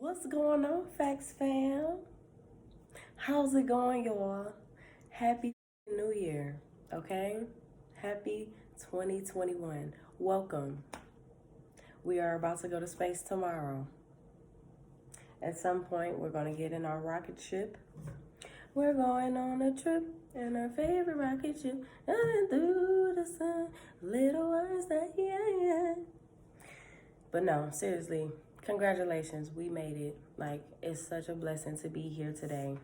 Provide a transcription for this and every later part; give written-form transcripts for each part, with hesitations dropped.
What's going on, Facts fam? How's it going, y'all? Happy New Year, okay? Happy 2021. Welcome. We are about to go to space tomorrow. At some point, we're going to get in our rocket ship. We're going on a trip in our favorite rocket ship, and through the sun, little ones that yeah. But no, seriously, congratulations, we made it. Like, it's such a blessing to be here today.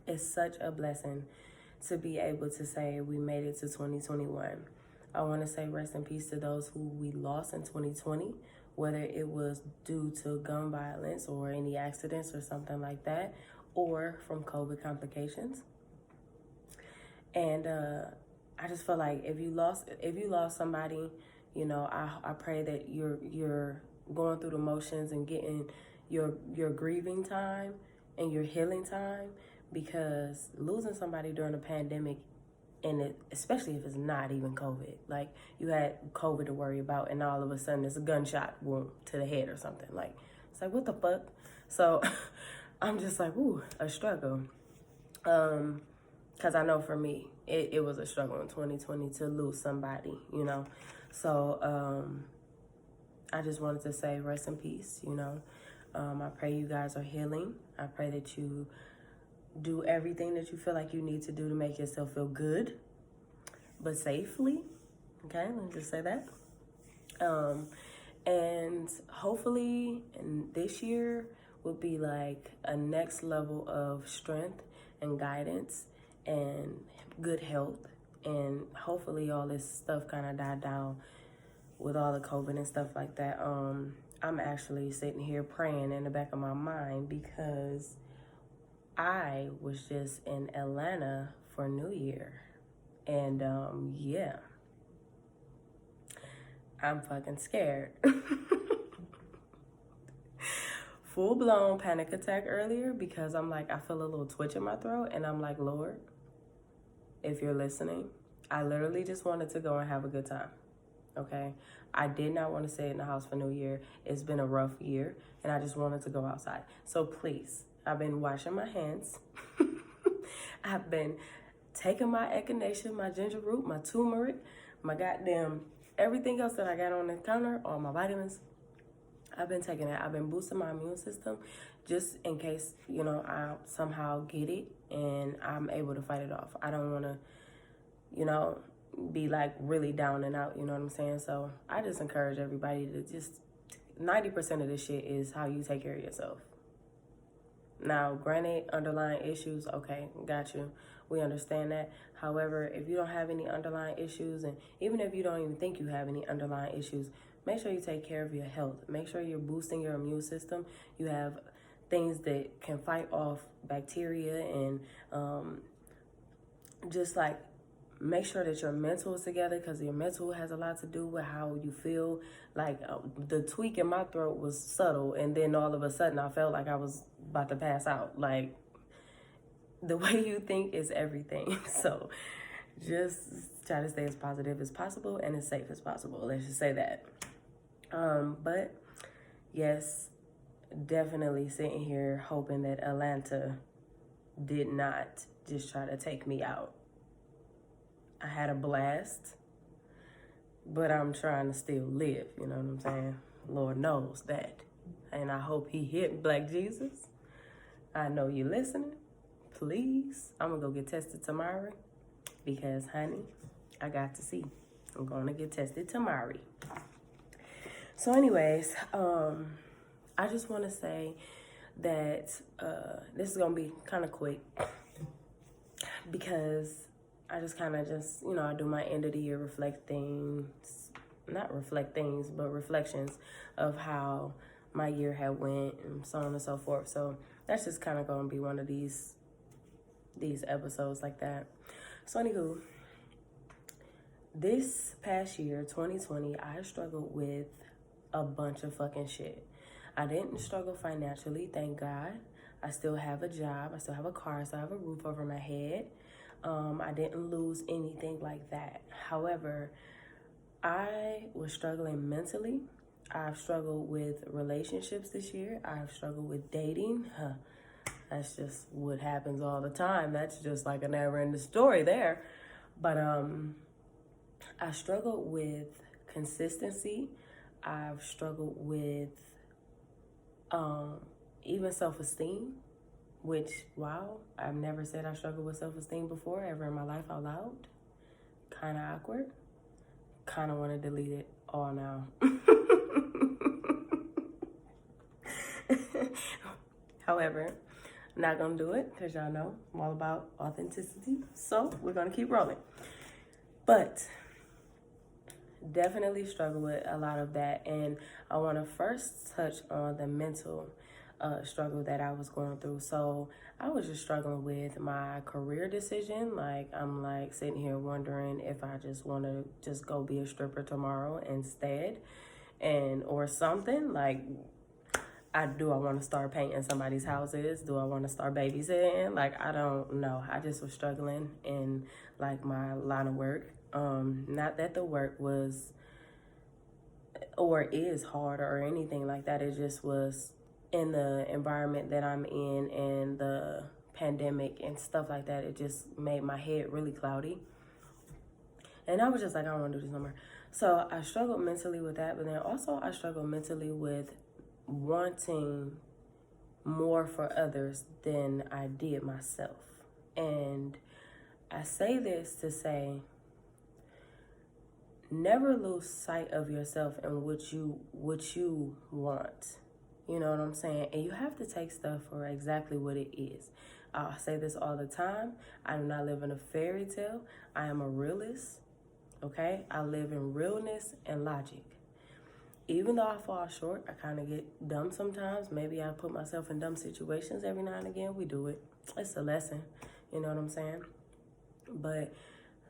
It's such a blessing to be able to say we made it to 2021. I want to say rest in peace to those who we lost in 2020, whether it was due to gun violence or any accidents or something like that, or from COVID complications. And I just feel like if you lost somebody, you know, I pray that you're going through the motions and getting your grieving time and your healing time, because losing somebody during a pandemic, and especially if it's not even COVID, like you had COVID to worry about and all of a sudden it's a gunshot wound to the head or something, like it's like what the fuck. So I'm just like, ooh, a struggle. Because I know for me, it was a struggle in 2020 to lose somebody, you know. So I just wanted to say rest in peace, you know. I pray you guys are healing. I pray that you do everything that you feel like you need to do to make yourself feel good, but safely. Okay, let me just say that. And hopefully, this year will be like a next level of strength and guidance and good health. And hopefully all this stuff kind of died down with all the COVID and stuff like that. I'm actually sitting here praying in the back of my mind because I was just in Atlanta for New Year. And yeah, I'm fucking scared. Full blown panic attack earlier because I'm like, I feel a little twitch in my throat and I'm like, Lord, if you're listening, I literally just wanted to go and have a good time. Okay, I did not want to stay in the house for New Year. It's been a rough year and I just wanted to go outside. So please, I've been washing my hands. I've been taking my echinacea, my ginger root, my turmeric, my goddamn everything else that I got on the counter, all my vitamins. I've been taking it. I've been boosting my immune system just in case, you know, I somehow get it and I'm able to fight it off. I don't want to, you know, be like really down and out, you know what I'm saying? So I just encourage everybody to just, 90% of this shit is how you take care of yourself. Now, granted, underlying issues, okay, got you. We understand that. However, if you don't have any underlying issues, and even if you don't even think you have any underlying issues, make sure you take care of your health. Make sure you're boosting your immune system. You have things that can fight off bacteria and just like make sure that your mental is together, because your mental has a lot to do with how you feel. Like the tweak in my throat was subtle, and then all of a sudden I felt like I was about to pass out. Like the way you think is everything. So just try to stay as positive as possible and as safe as possible. Let's just say that. But yes, definitely sitting here hoping that Atlanta did not just try to take me out. I had a blast, but I'm trying to still live, you know what I'm saying? Lord knows that. And I hope he hit Black Jesus. I know you're listening. Please, I'm gonna go get tested tomorrow because, honey, I got to see. I'm gonna get tested tomorrow. So anyways, I just want to say that this is gonna be kind of quick because I just kind of you know, I do my end of the year reflections of how my year had went and so on and so forth. So that's just kind of gonna be one of these episodes like that. So anywho, this past year, 2020, I struggled with a bunch of fucking shit. I didn't struggle financially, thank God. I still have a job, I still have a car, I still have a roof over my head. I didn't lose anything like that. However, I was struggling mentally. I've struggled with relationships this year. I've struggled with dating. That's just what happens all the time. That's just like a never-ending story there. But I struggled with consistency. I've struggled with even self-esteem, which, wow, I've never said I struggled with self-esteem before ever in my life out loud. Kind of awkward. Kind of want to delete it all now. However, I'm not going to do it because y'all know I'm all about authenticity. So we're going to keep rolling. But definitely struggle with a lot of that. And I want to first touch on the mental struggle that I was going through. So I was just struggling with my career decision. Like, I'm like sitting here wondering if I just want to just go be a stripper tomorrow instead, or something. Like, I want to start painting somebody's houses? Do I want to start babysitting? Like, I don't know. I just was struggling in like my line of work. Not that the work was or is hard or anything like that. It just was in the environment that I'm in and the pandemic and stuff like that. It just made my head really cloudy. And I was just like, I don't want to do this no more. So I struggled mentally with that. But then also I struggled mentally with wanting more for others than I did myself. And I say this to say, never lose sight of yourself and what you want. You know what I'm saying? And you have to take stuff for exactly what it is. I say this all the time. I do not live in a fairy tale. I am a realist. Okay? I live in realness and logic. Even though I fall short, I kind of get dumb sometimes. Maybe I put myself in dumb situations every now and again. We do it. It's a lesson. You know what I'm saying? But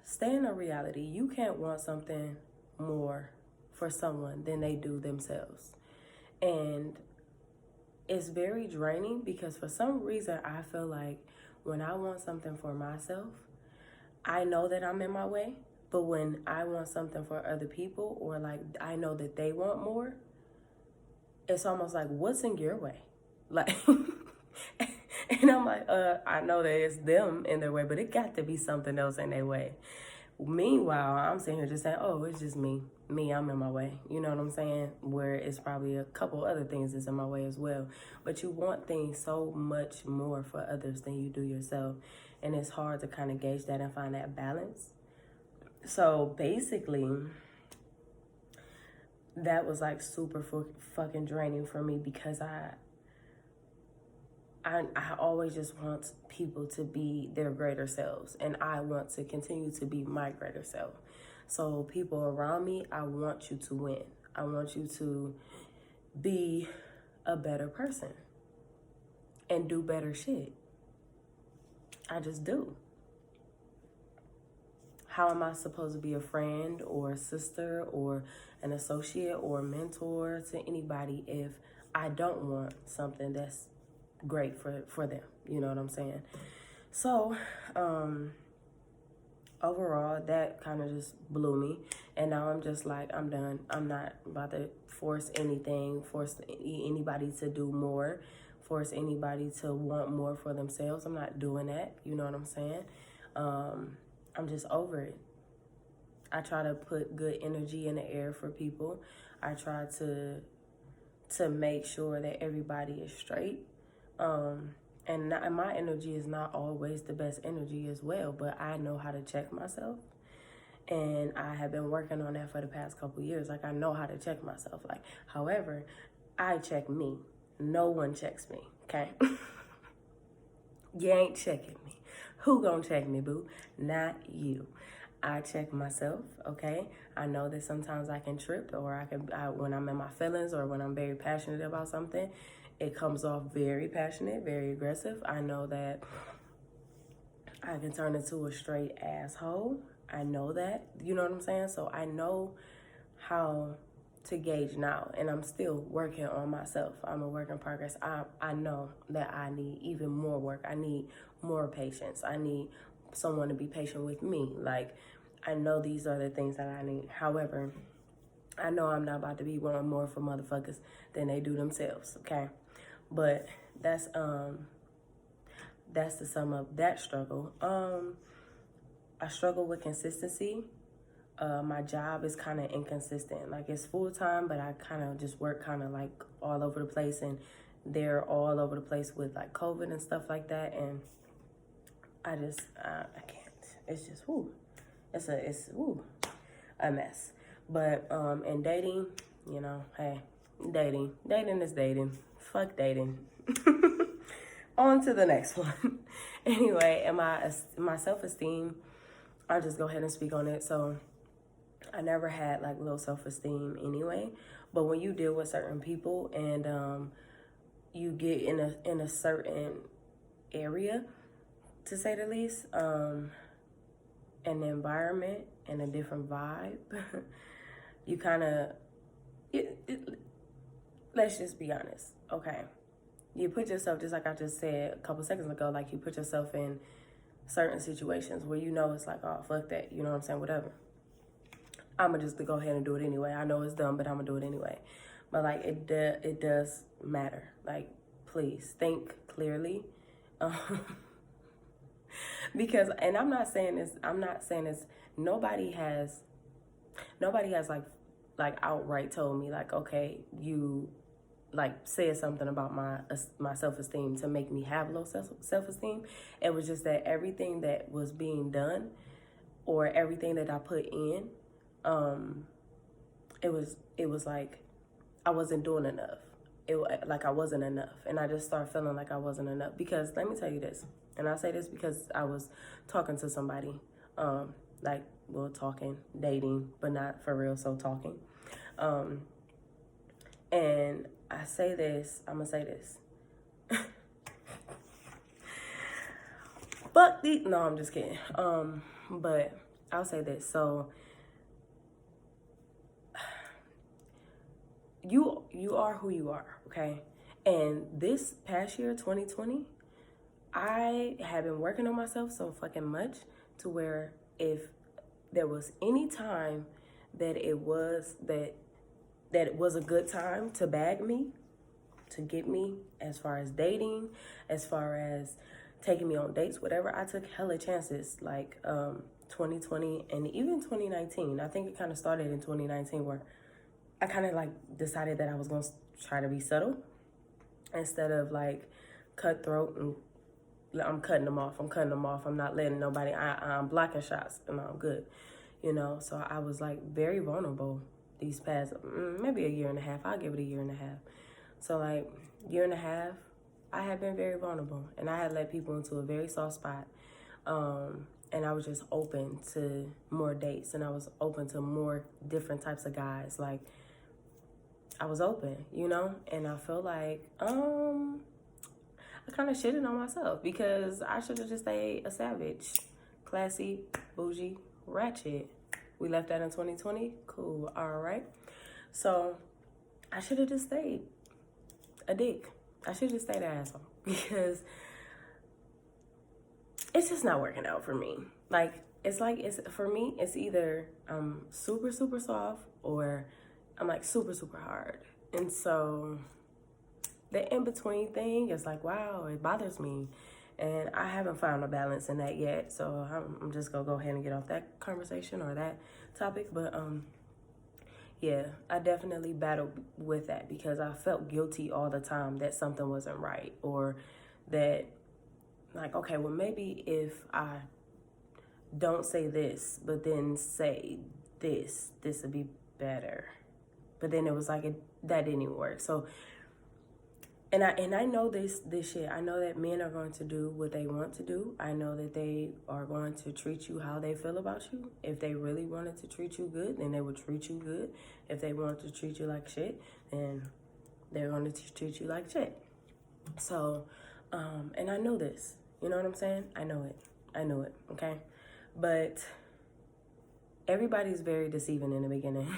stay in a reality. You can't want something more for someone than they do themselves. And it's very draining because for some reason I feel like when I want something for myself, I know that I'm in my way. But when I want something for other people, or like I know that they want more, it's almost like, what's in your way? Like, and I'm like, I know that it's them in their way, but it got to be something else in their way. Meanwhile, I'm sitting here just saying, oh, it's just me. I'm in my way. You know what I'm saying? Where it's probably a couple other things that's in my way as well. But you want things so much more for others than you do yourself. And it's hard to kind of gauge that and find that balance. So basically, that was like super fucking draining for me because I always just want people to be their greater selves, and I want to continue to be my greater self. So people around me, I want you to win. I want you to be a better person and do better shit. I just do. How am I supposed to be a friend or a sister or an associate or a mentor to anybody if I don't want something that's great for them? You know what I'm saying? So, overall, that kind of just blew me. And now I'm just like, I'm done. I'm not about to force anything, force anybody to do more, force anybody to want more for themselves. I'm not doing that. You know what I'm saying? I'm just over it. I try to put good energy in the air for people. I try to make sure that everybody is straight. And my energy is not always the best energy as well, but I know how to check myself. And I have been working on that for the past couple years. Like, I know how to check myself. Like, however, I check me. No one checks me, okay? You ain't checking me. Who gonna check me, boo? Not you. I check myself, okay? I know that sometimes I can trip, or when I'm in my feelings or when I'm very passionate about something, it comes off very passionate, very aggressive. I know that I can turn into a straight asshole. I know that, you know what I'm saying? So I know how to gauge now, and I'm still working on myself. I'm a work in progress. I know that I need even more work. I need more patience. I need someone to be patient with me. Like, I know these are the things that I need. However, I know I'm not about to be wanting more for motherfuckers than they do themselves, okay? But that's to sum up that struggle. I struggle with consistency. My job is kind of inconsistent. Like, it's full time, but I kind of just work kind of like all over the place, and they're all over the place with like COVID and stuff like that. And I can't. It's just it's a mess. But in dating, you know, hey, dating is dating. Fuck dating. On to the next one. Anyway, and my self-esteem, I'll just go ahead and speak on it. So I never had like low self-esteem anyway, but when you deal with certain people and you get in a certain area, to say the least, an environment and a different vibe, you kind of, let's just be honest, okay? You put yourself, just like I just said a couple seconds ago, like you put yourself in certain situations where you know it's like, oh, fuck that, you know what I'm saying, whatever. I'm going to just go ahead and do it anyway. I know it's dumb, but I'm going to do it anyway. But, like, it does matter. Like, please, think clearly. Because, and I'm not saying this, nobody has like outright told me, like, okay, you, like, said something about my self-esteem to make me have low self-esteem. It was just that everything that was being done or everything that I put in, it was like I wasn't doing enough. Like I wasn't enough. And I just started feeling like I wasn't enough. Because let me tell you this, and I say this because I was talking to somebody, like, well, talking, dating, but not for real, so talking. And I say this, I'm gonna say this. No, I'm just kidding. But I'll say this. So you are who you are, okay? And this past year, 2020, I have been working on myself so fucking much to where if there was any time that it was a good time to bag me, to get me, as far as dating, as far as taking me on dates, whatever, I took hella chances, like 2020 and even 2019. I think it kind of started in 2019 where I kind of like decided that I was going to try to be subtle instead of like cutthroat, and I'm cutting them off. I'm not letting nobody, I'm blocking shots and I'm good, you know? So I was like very vulnerable these past, maybe a year and a half. I'll give it a year and a half. So like year and a half, I had been very vulnerable and I had let people into a very soft spot. And I was just open to more dates and I was open to more different types of guys. Like, I was open, you know? And I feel like, I kind of shitted on myself because I should have just stayed a savage, classy, bougie, ratchet. We left that in 2020. Cool. All right. So I should have just stayed a dick. I should have just stayed an asshole because it's just not working out for me. Like, it's for me, it's either I'm super, super soft or I'm like super, super hard. And so the in-between thing is like, wow, it bothers me. And I haven't found a balance in that yet. So I'm just going to go ahead and get off that conversation or that topic. But yeah, I definitely battled with that because I felt guilty all the time that something wasn't right. Or that, like, okay, well, maybe if I don't say this, but then say this would be better. But then it was like, that didn't even work. So, and I know this shit. I know that men are going to do what they want to do. I know that they are going to treat you how they feel about you. If they really wanted to treat you good, then they would treat you good. If they wanted to treat you like shit, then they're going to treat you like shit. So, and I know this. You know what I'm saying? I know it, okay? But everybody's very deceiving in the beginning.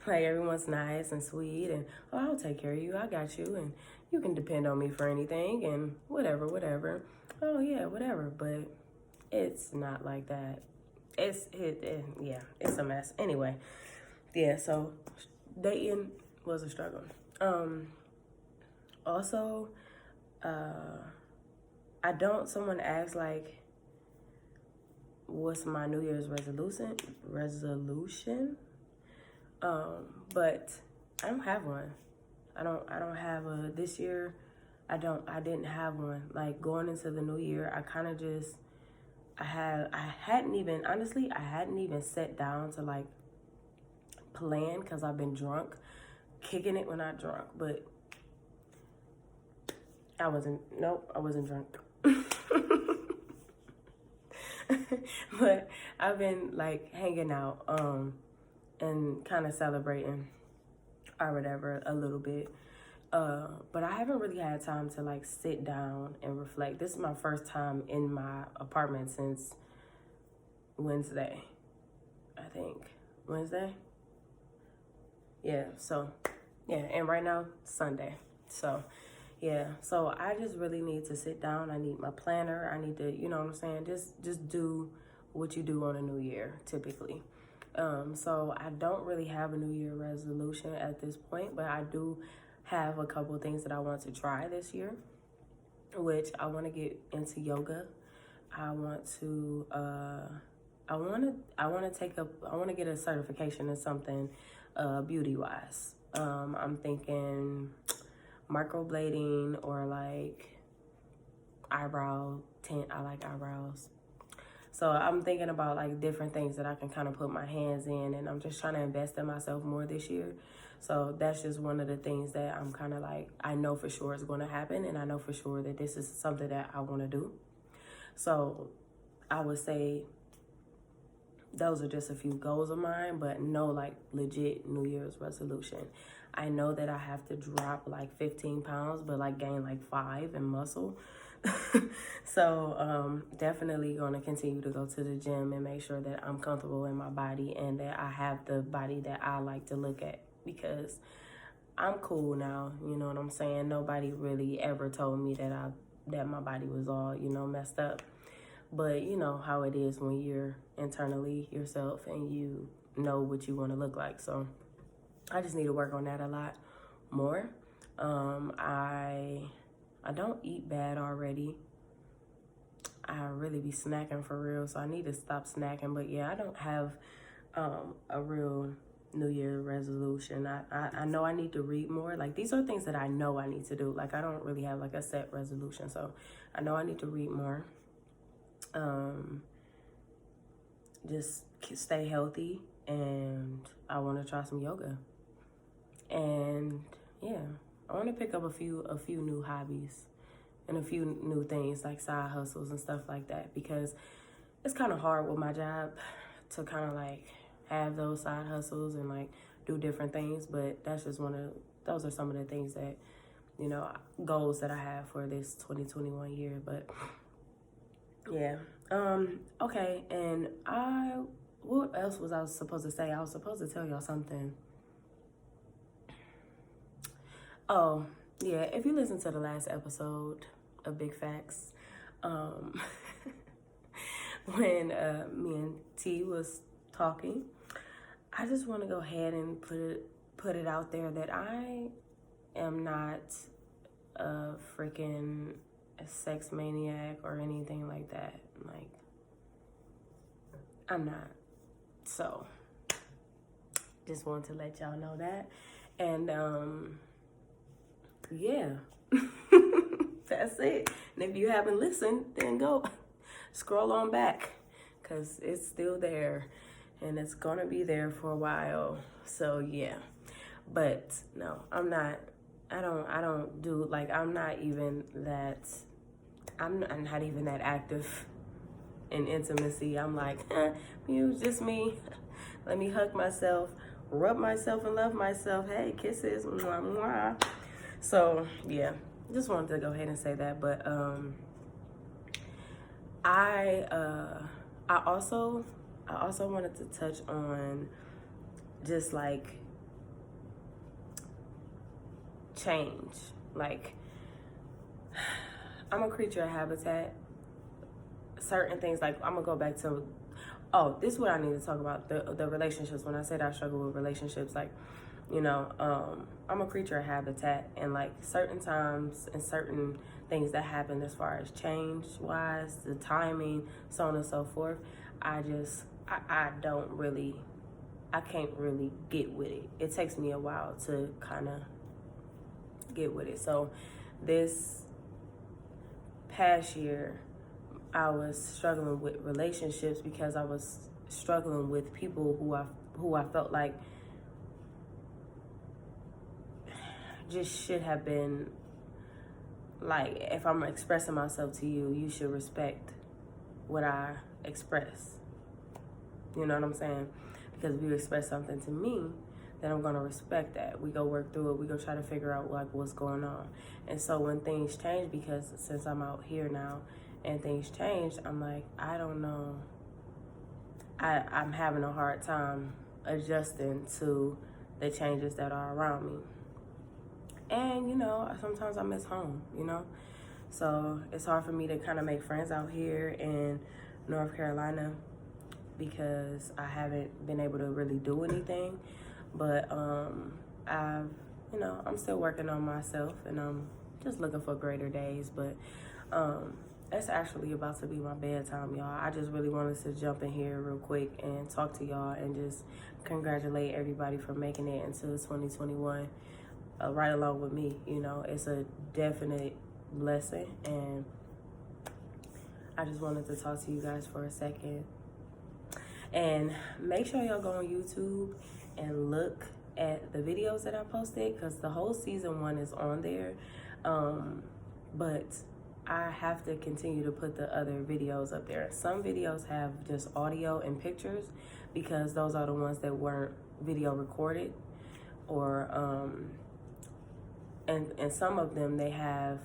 Like, everyone's nice and sweet and, oh, I'll take care of you. I got you. And you can depend on me for anything and whatever. Oh, yeah, whatever. But it's not like that. Yeah, it's a mess. Anyway, yeah, so dating was a struggle. Also, someone asked like, what's my New Year's resolution? But I don't have one. I don't have this year. I didn't have one. Like going into the new year, I kind of just, I hadn't even sat down to like plan because I've been drunk, kicking it when I drunk, but I wasn't drunk. But I've been like hanging out, and kind of celebrating or whatever a little bit. But I haven't really had time to like sit down and reflect. This is my first time in my apartment since Wednesday, I think. Wednesday? Yeah, so, yeah, and right now, Sunday. So, yeah, so I just really need to sit down. I need my planner. I need to, you know what I'm saying? Just do what you do on a new year, typically. So I don't really have a New Year resolution at this point, but I do have a couple of things that I want to try this year, which I want to get into yoga. I want to get a certification in something beauty wise. I'm thinking microblading or like eyebrow tint. I like eyebrows. So I'm thinking about like different things that I can kind of put my hands in, and I'm just trying to invest in myself more this year. So that's just one of the things that I'm kind of like, I know for sure is going to happen, and I know for sure that this is something that I want to do. So I would say those are just a few goals of mine, but no like legit New Year's resolution. I know that I have to drop like 15 pounds, but like gain like 5 in muscle. So definitely going to continue to go to the gym and make sure that I'm comfortable in my body and that I have the body that I like to look at, because I'm cool now, you know what I'm saying? Nobody really ever told me that my body was all, you know, messed up. But you know how it is when you're internally yourself and you know what you want to look like. So I just need to work on that a lot more. I don't eat bad already. I really be snacking for real, so I need to stop snacking. But yeah, I don't have a real New Year resolution. I know I need to read more. Like these are things that I know I need to do. Like I don't really have like a set resolution. So I know I need to read more. Just stay healthy, and I want to try some yoga. And yeah, I want to pick up a few new hobbies and a few new things like side hustles and stuff like that, because it's kind of hard with my job to kind of like have those side hustles and like do different things. But that's just those are some of the things that, you know, goals that I have for this 2021 year. But yeah. Okay, and what else was I supposed to say? I was supposed to tell y'all something. Oh, yeah, if you listen to the last episode of Big Facts, when me and T was talking, I just want to go ahead and put it out there that I am not a freaking sex maniac or anything like that. Like, I'm not. So, just want to let y'all know that. And yeah, that's it. And if you haven't listened, then go scroll on back, because it's still there and it's gonna be there for a while. So yeah, but no, I'm not. I don't do like, I'm not even that. I'm not even that active in intimacy. I'm like, it's just me. Let me hug myself, rub myself, and love myself. Hey, kisses, mwah, mwah. So yeah, just wanted to go ahead and say that. But I also wanted to touch on just like change. Like, I'm a creature of habitat. Certain things, like I'm gonna go back to Oh, this is what I need to talk about, the relationships. When I said I struggle with relationships, like, you know, I'm a creature of habitat, and like certain times and certain things that happen as far as change wise, the timing, so on and so forth, I don't really, I can't really get with it. It takes me a while to kind of get with it. So this past year, I was struggling with relationships because I was struggling with people who I felt like just should have been, like, if I'm expressing myself to you, you should respect what I express. You know what I'm saying? Because if you express something to me, then I'm gonna respect that. We go work through it. We go try to figure out like what's going on. And so when things change, because since I'm out here now and things change, I'm like, I don't know. I'm having a hard time adjusting to the changes that are around me. And, you know, sometimes I miss home, you know? So it's hard for me to kind of make friends out here in North Carolina because I haven't been able to really do anything. But I'm still working on myself, and I'm just looking for greater days. But it's actually about to be my bedtime, y'all. I just really wanted to jump in here real quick and talk to y'all and just congratulate everybody for making it into 2021 right along with me. You know, it's a definite blessing, and I just wanted to talk to you guys for a second. And make sure y'all go on YouTube and look at the videos that I posted, because the whole season 1 is on there. But I have to continue to put the other videos up there. Some videos have just audio and pictures because those are the ones that weren't video recorded, or and some of them they have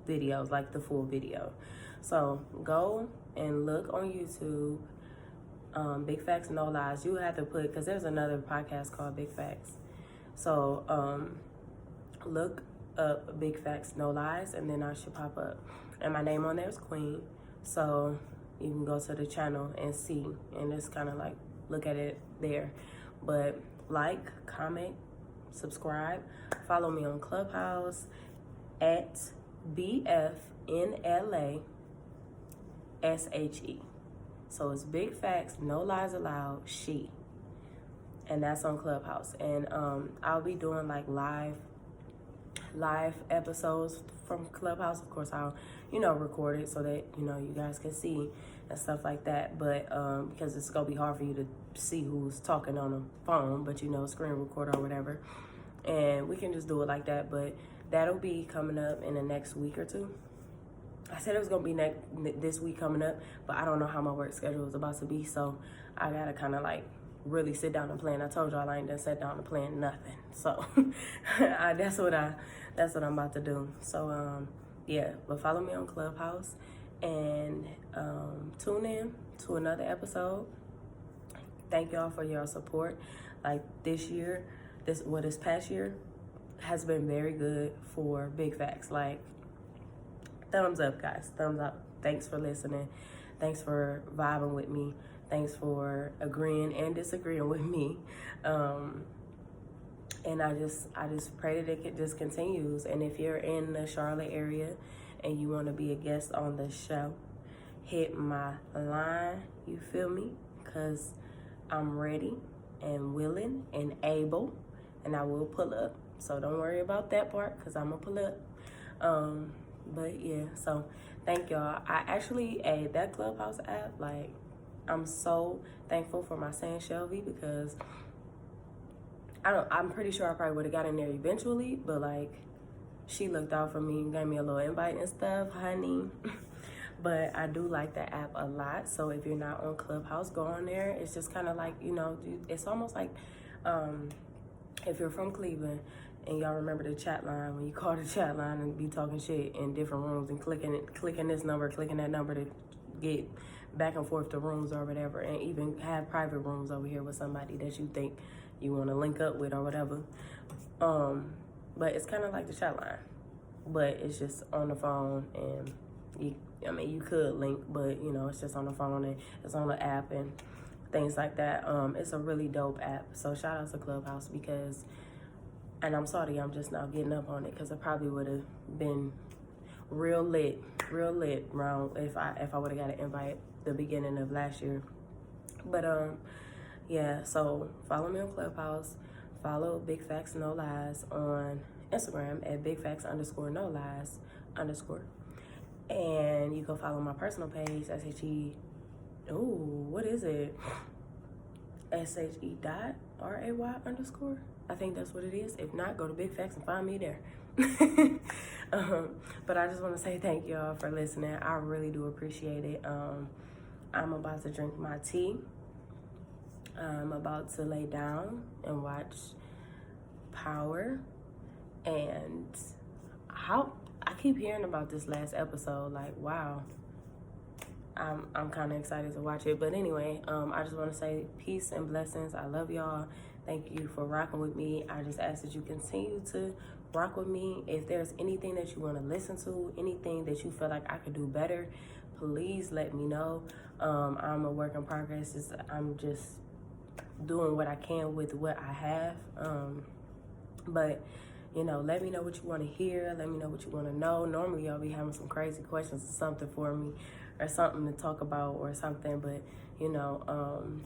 videos, like the full video. So go and look on YouTube. Big Facts, No Lies. You have to put, because there's another podcast called Big Facts. So look up Big Facts, No Lies, and then I should pop up. And my name on there is Queen. So you can go to the channel and see, and just kind of like look at it there. But like, comment, subscribe, follow me on Clubhouse at BFNLASHE. So it's Big Facts, No Lies Allowed, She. And that's on Clubhouse. And I'll be doing like live episodes from Clubhouse. Of course, I'll, record it so that, you guys can see and stuff like that. But because it's going to be hard for you to see who's talking on the phone, but, screen recorder or whatever. And we can just do it like that. But that'll be coming up in the next week or two. I said it was going to be this week coming up, but I don't know how my work schedule is about to be, so I got to kind of like really sit down and plan. I told y'all I ain't done sat down and plan nothing, so that's what I'm about to do. So yeah, but follow me on Clubhouse and tune in to another episode. Thank y'all for your support. Like this past year has been very good for Big Facts. Like, thumbs up, guys. Thumbs up. Thanks for listening. Thanks for vibing with me. Thanks for agreeing and disagreeing with me. And I just pray that it just continues. And if you're in the Charlotte area and you want to be a guest on the show, hit my line. You feel me? Because I'm ready and willing and able, and I will pull up. So don't worry about that part, because I'm going to pull up. But yeah, so thank y'all. I actually added that Clubhouse app. Like, I'm so thankful for my San Shelby, because I'm pretty sure I probably would have got in there eventually, but like, she looked out for me and gave me a little invite and stuff, honey. But I do like the app a lot. So if you're not on Clubhouse, go on there. It's just kind of like, it's almost like if you're from Cleveland, and y'all remember the chat line, when you call the chat line and be talking shit in different rooms and clicking this number, clicking that number to get back and forth to rooms or whatever, and even have private rooms over here with somebody that you think you want to link up with or whatever. But it's kind of like the chat line, but it's just on the phone, and I mean, you could link, but you know, it's just on the phone and it's on the app and things like that. It's a really dope app. So shout out to Clubhouse because, and I'm sorry, I'm just now getting up on it because it probably would have been real lit around if I would have got an invite the beginning of last year. But yeah, so follow me on Clubhouse. Follow Big Facts No Lies on Instagram at bigfacts_no-lies_. And you can follow my personal page, what is it? SHE.RAY_. I think that's what it is. If not, go to Big Facts and find me there. But I just want to say thank y'all for listening. I really do appreciate it. I'm about to drink my tea. I'm about to lay down and watch Power. And I keep hearing about this last episode. Like, wow. I'm kind of excited to watch it. But anyway, I just want to say peace and blessings. I love y'all. Thank you for rocking with me. I just ask that you continue to rock with me. If there's anything that you want to listen to, anything that you feel like I could do better, please let me know. I'm a work in progress. I'm just doing what I can with what I have. But you know, let me know what you want to hear. Let me know what you want to know. Normally, y'all be having some crazy questions or something for me or something to talk about or something. But, you know,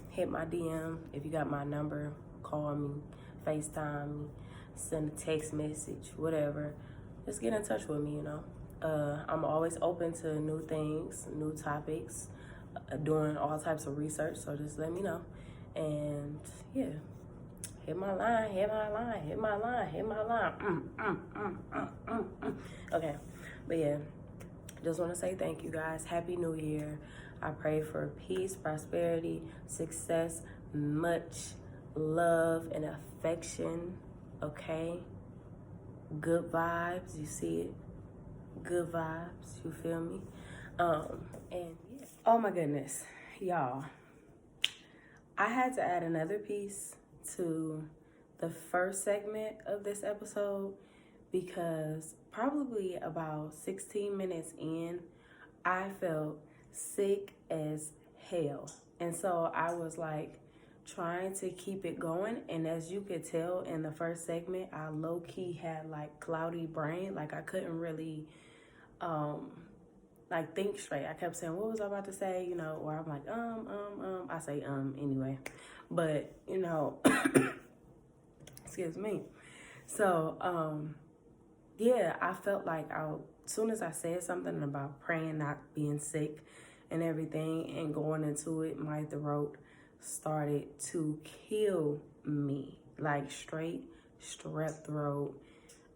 hit my DM. If you got my number, call me, FaceTime me, send a text message, whatever. Just get in touch with me, you know. I'm always open to new things, new topics, doing all types of research. So just let me know. And, yeah. Hit my line. Okay, but yeah, just want to say thank you guys. Happy New Year. I pray for peace, prosperity, success, much love and affection, okay? Good vibes, you see it? Good vibes, you feel me? And yeah. Oh my goodness, y'all. I had to add another piece to the first segment of this episode because probably about 16 minutes in, I felt sick as hell. And so I was like trying to keep it going. And as you could tell in the first segment, I low-key had like cloudy brain. Like I couldn't really like think straight. I kept saying, what was I about to say? You know, or I'm like, I say anyway. But, you know, excuse me. So, yeah, I felt like as soon as I said something about praying, not being sick and everything and going into it, my throat started to kill me, like straight strep throat.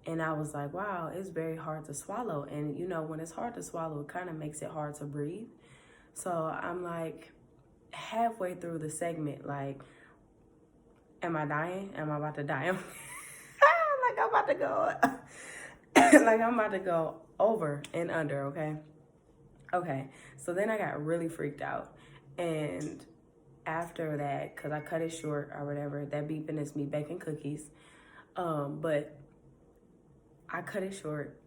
And I was like, wow, it's very hard to swallow. And, you know, when it's hard to swallow, it kind of makes it hard to breathe. So I'm like halfway through the segment, like, am I dying? Am I about to die? Like I'm about to go, like I'm about to go over and under, okay? Okay, so then I got really freaked out. And after that, because I cut it short or whatever, that beeping is me baking cookies. But I cut it short.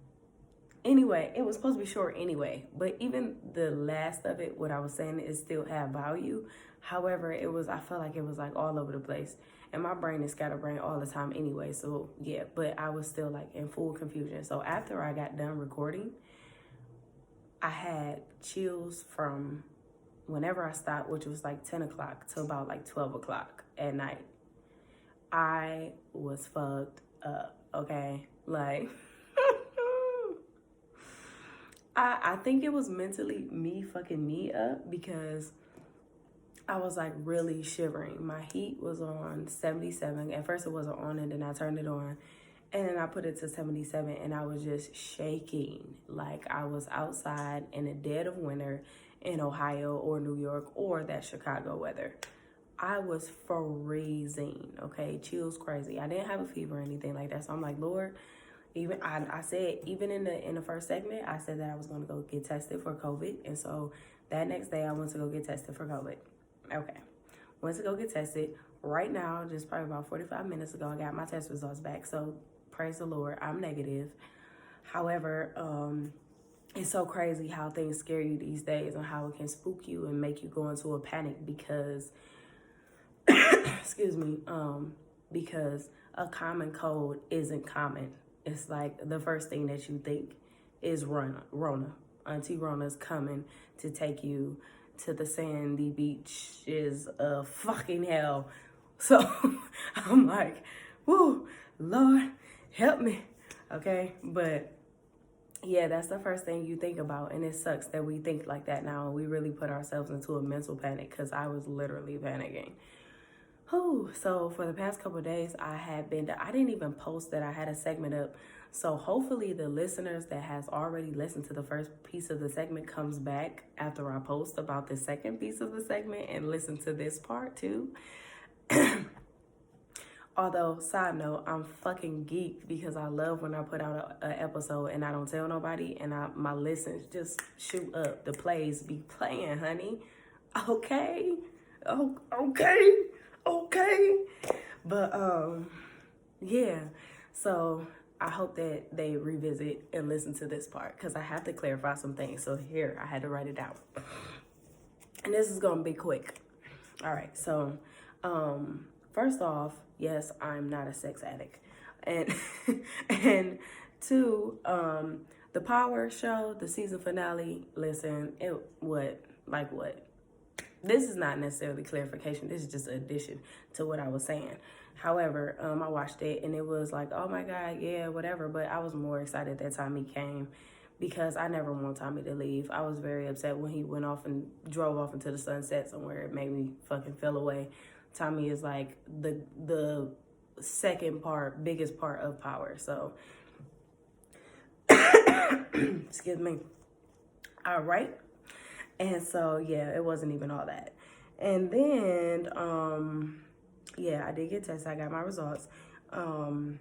Anyway, it was supposed to be short anyway, but even the last of it, what I was saying, it still had value. However, I felt like it was like all over the place. And my brain is scatterbrained all the time anyway, so yeah, but I was still like in full confusion. So after I got done recording, I had chills from whenever I stopped, which was like 10 o'clock to about like 12 o'clock at night. I was fucked up, okay? Like, I think it was mentally me fucking me up because I was like really shivering. My heat was on 77. At first it wasn't on and then I turned it on and then I put it to 77 and I was just shaking like I was outside in the dead of winter in Ohio or New York or that Chicago weather. I was freezing, okay? Chills crazy. I didn't have a fever or anything like that. So I'm like, Lord, I said even in the first segment, I said that I was going to go get tested for COVID. And so that next day I went to go get tested for COVID. Okay. Went to go get tested. Right now, just probably about 45 minutes ago, I got my test results back. So praise the Lord, I'm negative. However, it's so crazy how things scare you these days and how it can spook you and make you go into a panic because, excuse me, because a common code isn't common. It's like the first thing that you think is Rona. Auntie Rona's coming to take you to the sandy beaches of fucking hell. So I'm like, whoo, Lord, help me. Okay, but yeah, that's the first thing you think about, and it sucks that we think like that now, and we really put ourselves into a mental panic because I was literally panicking. Whew. So for the past couple of days, I didn't even post that I had a segment up. So hopefully the listeners that has already listened to the first piece of the segment comes back after I post about the second piece of the segment and listen to this part too. Although, side note, I'm fucking geeked because I love when I put out an episode and I don't tell nobody and my listens just shoot up. The plays be playing, honey. Okay. Oh, okay. But, yeah. So, I hope that they revisit and listen to this part because I have to clarify some things. So, here, I had to write it down. And this is going to be quick. All right. So, first off, yes, I'm not a sex addict. And and two, the Power show, the season finale, listen, what? This is not necessarily clarification. This is just an addition to what I was saying. However, I watched it and it was like, oh my God, yeah, whatever. But I was more excited that Tommy came because I never want Tommy to leave. I was very upset when he went off and drove off into the sunset somewhere. It made me fucking feel away. Tommy is like the biggest part of Power. So, excuse me. All right. And so, yeah, it wasn't even all that. And then, yeah, I did get tested. I got my results. And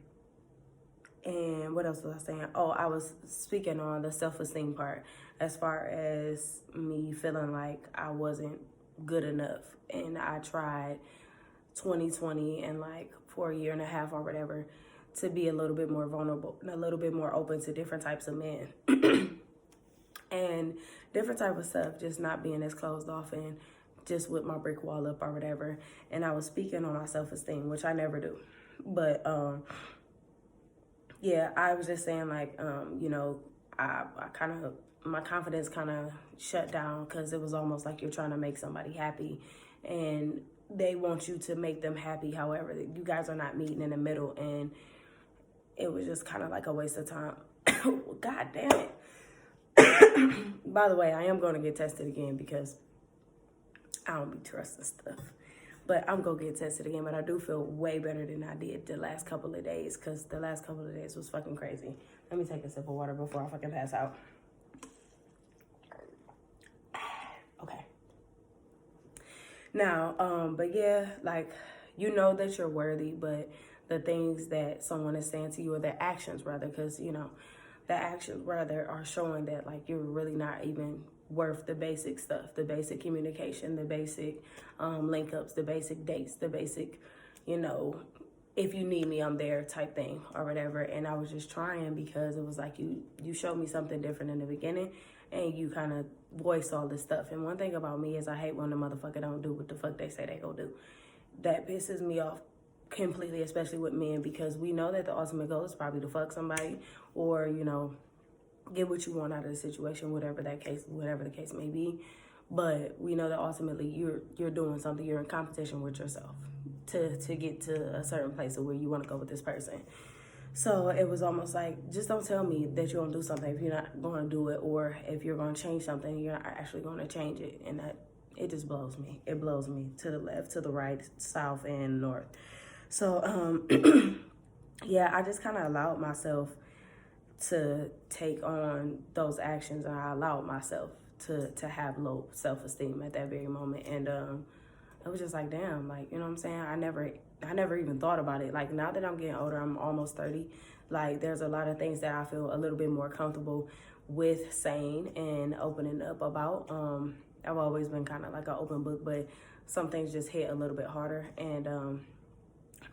what else was I saying? Oh, I was speaking on the self-esteem part as far as me feeling like I wasn't good enough. And I tried 2020 and like for a year and a half or whatever to be a little bit more vulnerable and a little bit more open to different types of men and different type of stuff, just not being as closed off and just with my brick wall up or whatever. And I was speaking on my self-esteem, which I never do. But yeah, I was just saying like, you know, I kind of, my confidence kind of shut down because it was almost like you're trying to make somebody happy and they want you to make them happy. However, you guys are not meeting in the middle, and it was just kind of like a waste of time. God damn it. By the way, I am going to get tested again because I don't be trusting stuff. But I'm going to get tested again, but I do feel way better than I did the last couple of days because the last couple of days was fucking crazy. Let me take a sip of water before I fucking pass out. Okay. Now, but yeah, like, you know that you're worthy, but the things that someone is saying to you, or their actions rather, because, you know, the actions rather are showing that like you're really not even worth the basic stuff, the basic communication, the basic link ups, the basic dates, the basic, you know, if you need me, I'm there type thing or whatever. And I was just trying because it was like you showed me something different in the beginning and you kind of voice all this stuff. And one thing about me is I hate when the motherfucker don't do what the fuck they say they gonna do. That pisses me off completely, especially with men, because we know that the ultimate goal is probably to fuck somebody or, you know, get what you want out of the situation, whatever the case may be. But we know that ultimately you're doing something, you're in competition with yourself to get to a certain place of where you want to go with this person. So it was almost like, just don't tell me that you're going to do something if you're not going to do it, or if you're going to change something, you're not actually going to change it. And that, it just blows me. It blows me to the left, to the right, south, and north. So, yeah, I just kind of allowed myself to take on those actions, and I allowed myself to have low self-esteem at that very moment. And it was just like, damn, like, you know what I'm saying? I never even thought about it. Like, now that I'm getting older, I'm almost 30, like, there's a lot of things that I feel a little bit more comfortable with saying and opening up about. I've always been kind of like an open book, but some things just hit a little bit harder. And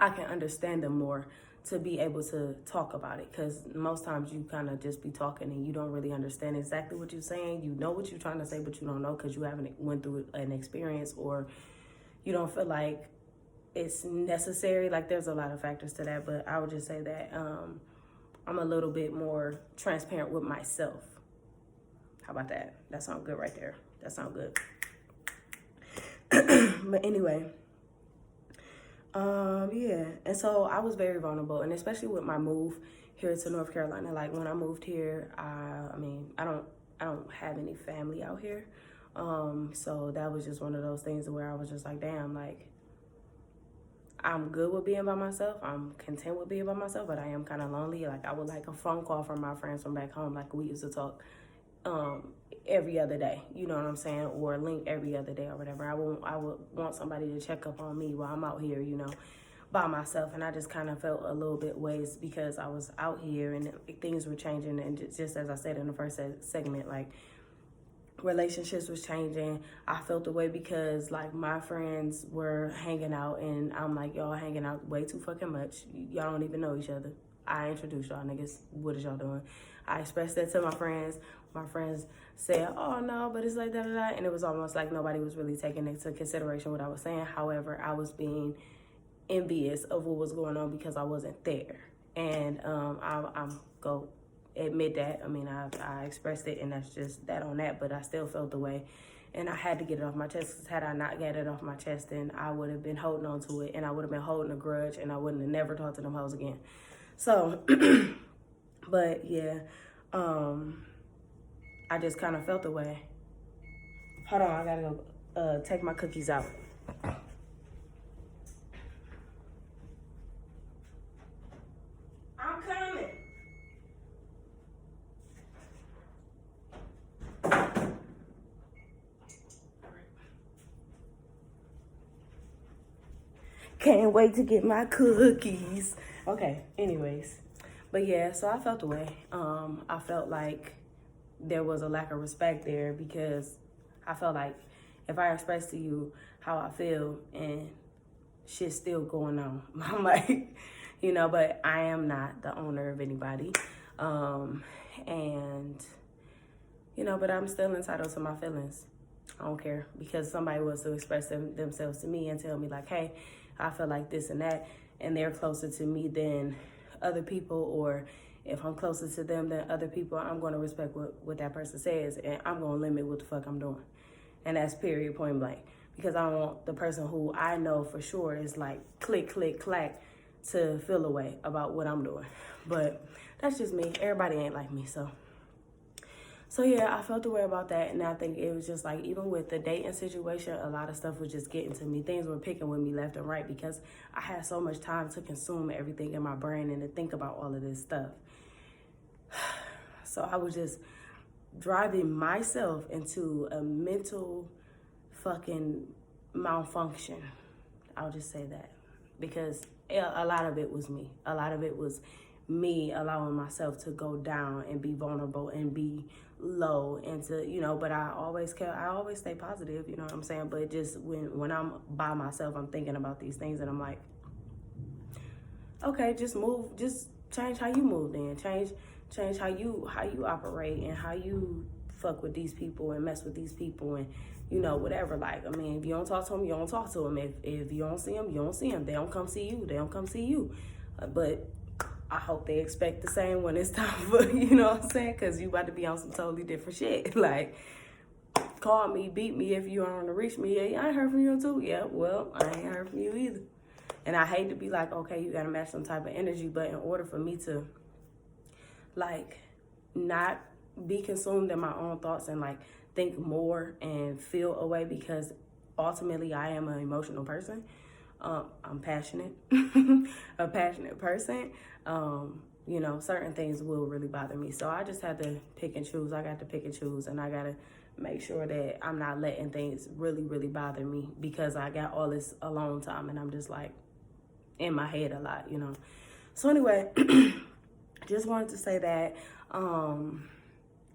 I can understand them more to be able to talk about it, because most times you kind of just be talking and you don't really understand exactly what you're saying. You know what you're trying to say, but you don't know because you haven't went through an experience, or you don't feel like it's necessary. Like, there's a lot of factors to that, but I would just say that I'm a little bit more transparent with myself. How about that? That sounds good right there. That sounds good. But anyway, yeah. And so I was very vulnerable, and especially with my move here to North Carolina. Like, when I moved here, I mean, I don't have any family out here. So that was just one of those things where I was just like, damn, like, I'm good with being by myself. I'm content with being by myself, but I am kind of lonely. Like, I would like a phone call from my friends from back home. Like, we used to talk every other day, you know what I'm saying? Or link every other day or whatever. I would want somebody to check up on me while I'm out here, you know, by myself. And I just kind of felt a little bit ways because I was out here and things were changing. And just as I said in the first segment, like, relationships was changing. I felt the way because, like, my friends were hanging out and I'm like, y'all hanging out way too fucking much. Y'all don't even know each other. I introduced y'all niggas. What is y'all doing? I expressed that to my friends. My friends said, oh no, but it's like da da da. And it was almost like nobody was really taking into consideration what I was saying. However, I was being envious of what was going on because I wasn't there. And I'm go admit that. I mean, I expressed it, and that's just that on that, but I still felt the way, and I had to get it off my chest, because had I not got it off my chest, then I would have been holding on to it, and I would have been holding a grudge, and I wouldn't have never talked to them hoes again. So, but yeah, I just kind of felt the way. Hold on, I gotta go take my cookies out. I'm coming. Can't wait to get my cookies. Okay, anyways. But yeah, so I felt the way. I felt like there was a lack of respect there, because I felt like if I express to you how I feel and shit's still going on, I'm like, you know, but I am not the owner of anybody. And, you know, but I'm still entitled to my feelings. I don't care, because somebody was to express themselves to me and tell me like, hey, I feel like this and that, and they're closer to me than other people, or if I'm closer to them than other people, I'm going to respect what that person says, and I'm going to limit what the fuck I'm doing. And that's period, point blank. Because I don't want the person who I know for sure is like click, click, clack to feel a way about what I'm doing. But that's just me. Everybody ain't like me, so. So yeah, I felt the way about that, and I think it was just like, even with the dating situation, a lot of stuff was just getting to me. Things were picking with me left and right, because I had so much time to consume everything in my brain and to think about all of this stuff. So I was just driving myself into a mental fucking malfunction. I'll just say that, because a lot of it was me. A lot of it was me allowing myself to go down and be vulnerable and be low, and to, you know, but I always stay positive, you know what I'm saying? But just when I'm by myself, I'm thinking about these things, and I'm like, okay, just change how you move then. Change how you operate, and how you fuck with these people and mess with these people, and, you know, whatever. Like, I mean, if you don't talk to them, you don't talk to them. If you don't see them, you don't see them. They don't come see you, they don't come see you. But I hope they expect the same when it's time for, you know what I'm saying? Because you about to be on some totally different shit. Like, call me, beat me if you want to reach me. Yeah, I ain't heard from you too. Yeah, well, I ain't heard from you either. And I hate to be like, okay, you got to match some type of energy. But in order for me to, like, not be consumed in my own thoughts and, like, think more and feel a way, because ultimately I am an emotional person. I'm passionate, a passionate person. You know, certain things will really bother me. So I just had to pick and choose. I got to pick and choose, and I got to make sure that I'm not letting things really, really bother me, because I got all this alone time and I'm just like in my head a lot, you know. So anyway, just wanted to say that,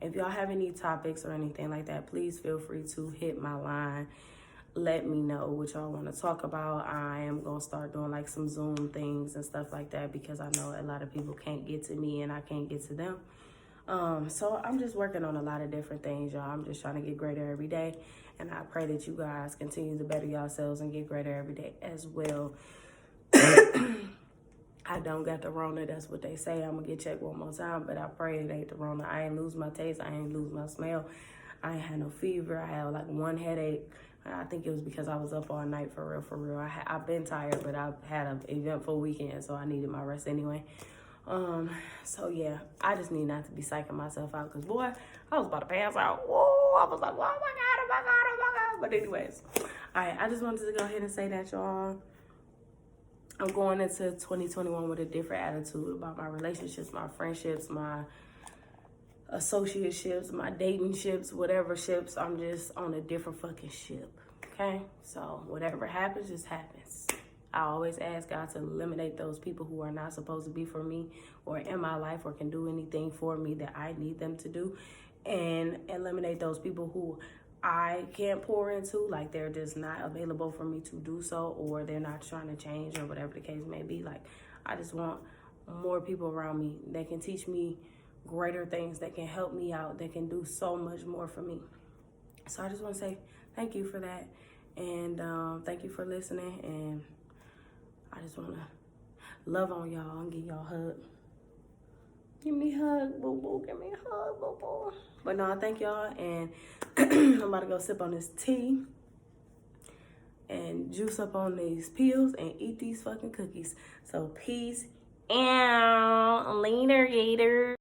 if y'all have any topics or anything like that, please feel free to hit my line. let me know what y'all want to talk about. I am going to start doing like some Zoom things and stuff like that because I know a lot of people can't get to me and I can't get to them. So I'm just working on a lot of different things, y'all. I'm just trying to get greater every day. And I pray that you guys continue to better yourselves and get greater every day as well. I don't got the Rona. That's what they say. I'm going to get checked one more time, but I pray it ain't the Rona. I ain't lose my taste. I ain't lose my smell. I ain't had no fever. I had like one headache. I think it was because I was up all night for real. I've been tired, but I've had an eventful weekend, so I needed my rest anyway. So yeah, I just need not to be psyching myself out because boy, I was about to pass out. Whoa, I was like, oh my God, oh my God, oh my God. But anyways, all right, I just wanted to go ahead and say that, y'all. I'm going into 2021 with a different attitude about my relationships, my friendships, my associateships, my dating ships, whatever ships. I'm just on a different fucking ship, okay? So whatever happens, just happens. I always ask God to eliminate those people who are not supposed to be for me or in my life or can do anything for me that I need them to do, and eliminate those people who I can't pour into, like they're just not available for me to do so, or they're not trying to change, or whatever the case may be. Like, I just want more people around me that can teach me greater things, that can help me out, that can do so much more for me. So I just want to say thank you for that, and thank you for listening, and I just want to love on y'all and give y'all a hug. Give me a hug, boo-boo. Give me a hug, boo-boo. But no, thank y'all, and I'm about to go sip on this tea and juice up on these pills and eat these fucking cookies. So peace out. Later, gator.